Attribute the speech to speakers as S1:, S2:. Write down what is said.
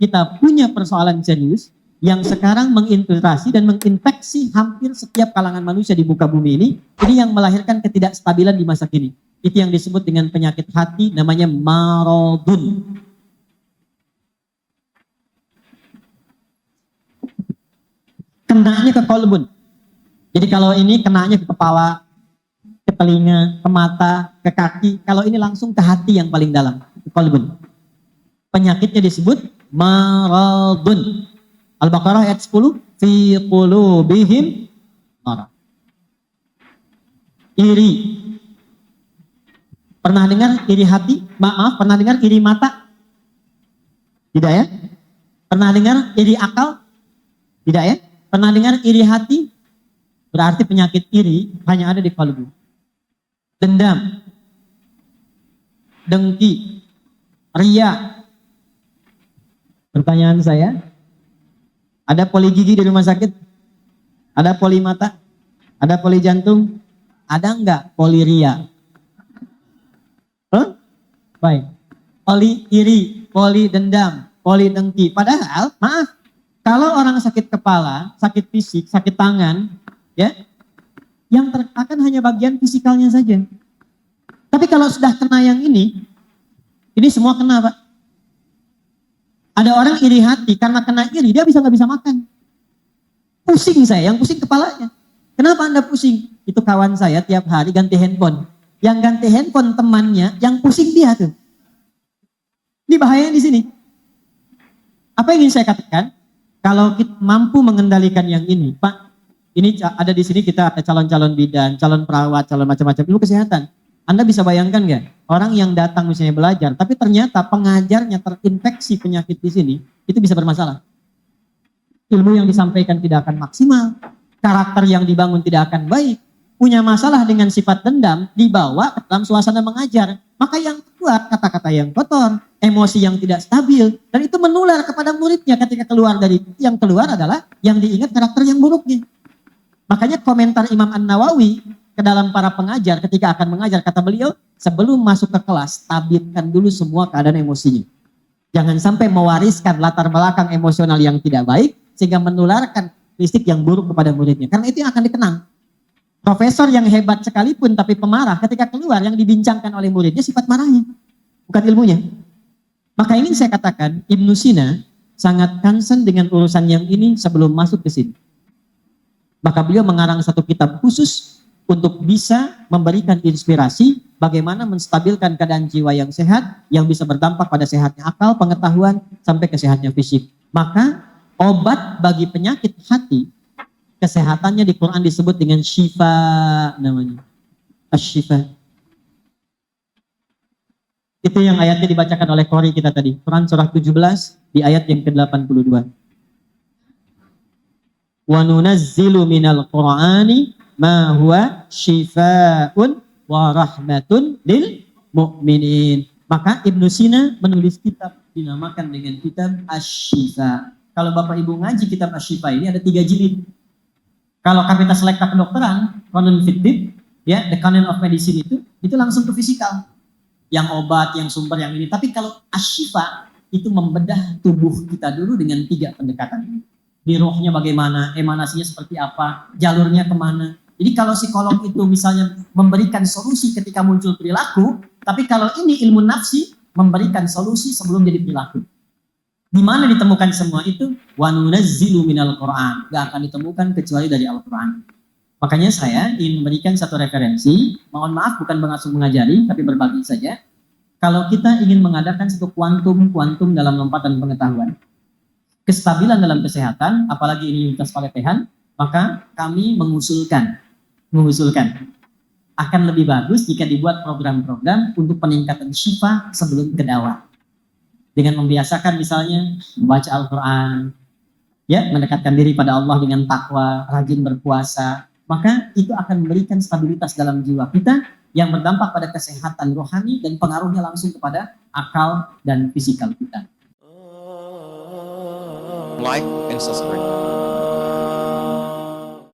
S1: kita punya persoalan serius yang sekarang menginfiltrasi dan menginfeksi hampir setiap kalangan manusia di muka bumi ini yang melahirkan ketidakstabilan di masa kini. Itu yang disebut dengan penyakit hati, namanya maradun. Kenanya ke kolbun. Jadi kalau ini kenanya ke kepala, ke telinga, ke mata, ke kaki. Kalau ini langsung ke hati yang paling dalam, ke kolbun. Penyakitnya disebut maradun. Al-Baqarah ayat 10, fi qulubihim marad. Iri. Pernah dengar iri hati? Maaf, pernah dengar iri mata? Tidak ya? Pernah dengar iri akal? Tidak ya? Pernah dengar iri hati? Berarti penyakit iri hanya ada di kalbu. Dendam, dengki, ria. Pertanyaan saya, ada poli gigi di rumah sakit? Ada poli mata? Ada poli jantung? Ada enggak poli ria? Huh? Baik. Poli iri, poli dendam, poli dengki. Padahal, maaf, kalau orang sakit kepala, sakit fisik, sakit tangan, ya, yang terkena hanya bagian fisikalnya saja. Tapi kalau sudah kena yang ini semua kena, Pak. Ada orang iri hati, karena kena iri, dia nggak bisa makan. Pusing saya, yang pusing kepalanya. Kenapa Anda pusing? Itu kawan saya tiap hari ganti handphone. Yang ganti handphone temannya, yang pusing dia tuh. Ini bahayanya di sini. Apa yang ingin saya katakan? Kalau kita mampu mengendalikan yang ini, Pak, ini ada di sini kita ada calon-calon bidan, calon perawat, calon macam-macam ilmu kesehatan. Anda bisa bayangkan nggak? Orang yang datang misalnya belajar, tapi ternyata pengajarnya terinfeksi penyakit di sini, itu bisa bermasalah. Ilmu yang disampaikan tidak akan maksimal, karakter yang dibangun tidak akan baik, punya masalah dengan sifat dendam, dibawa ke dalam suasana mengajar. Maka yang keluar kata-kata yang kotor, emosi yang tidak stabil, dan itu menular kepada muridnya ketika keluar dari yang keluar adalah yang diingat karakter yang buruknya. Makanya komentar Imam An-Nawawi ke dalam para pengajar ketika akan mengajar, kata beliau, sebelum masuk ke kelas, tabitkan dulu semua keadaan emosinya. Jangan sampai mewariskan latar belakang emosional yang tidak baik, sehingga menularkan listrik yang buruk kepada muridnya. Karena itu yang akan dikenang. Profesor yang hebat sekalipun tapi pemarah, ketika keluar yang dibincangkan oleh muridnya sifat marahnya, bukan ilmunya. Maka ingin saya katakan, Ibnu Sina sangat concern dengan urusan yang ini sebelum masuk ke sini. Maka beliau mengarang satu kitab khusus untuk bisa memberikan inspirasi bagaimana menstabilkan keadaan jiwa yang sehat, yang bisa berdampak pada sehatnya akal, pengetahuan, sampai kesehatnya fisik. Maka obat bagi penyakit hati, kesehatannya di Quran disebut dengan syifa namanya. Asy-syifa. Itu yang ayatnya dibacakan oleh Qori kita tadi. Quran surah 17 di ayat yang ke-82. Wa nunazzilu minal Qur'ani ma huwa syifaa'un wa rahmatun lil mu'minin. Maka Ibnu Sina menulis kitab dinamakan dengan kitab Asy-Syifa. Kalau Bapak Ibu ngaji kitab Asy-Syifa ini ada 3 jilid. Kalau Kapitas Lekta Kedokteran, Canon Fitbit, ya, The Canon of Medicine itu langsung ke fisikal. Yang obat, yang sumber, yang ini. Tapi kalau Asy-Syifa itu membedah tubuh kita dulu dengan 3 pendekatan. Di rohnya bagaimana, emanasinya seperti apa, jalurnya kemana. Jadi kalau psikolog itu misalnya memberikan solusi ketika muncul perilaku, tapi kalau ini ilmu nafsi memberikan solusi sebelum jadi perilaku. Di mana ditemukan semua itu? Wa nunazzilu minal Qur'an. Gak akan ditemukan kecuali dari Al-Quran. Makanya saya ingin memberikan satu referensi, mohon maaf bukan bermaksud mengajari, tapi berbagi saja. Kalau kita ingin mengadakan satu kuantum dalam lompatan pengetahuan, kestabilan dalam kesehatan, apalagi ini lintas paletehan, maka kami mengusulkan akan lebih bagus jika dibuat program-program untuk peningkatan syifa sebelum ke dakwah. Dengan membiasakan misalnya membaca Al-Quran, ya, mendekatkan diri pada Allah dengan takwa, rajin berpuasa, maka itu akan memberikan stabilitas dalam jiwa kita yang berdampak pada kesehatan rohani dan pengaruhnya langsung kepada akal dan fisikal kita.
S2: Like and subscribe.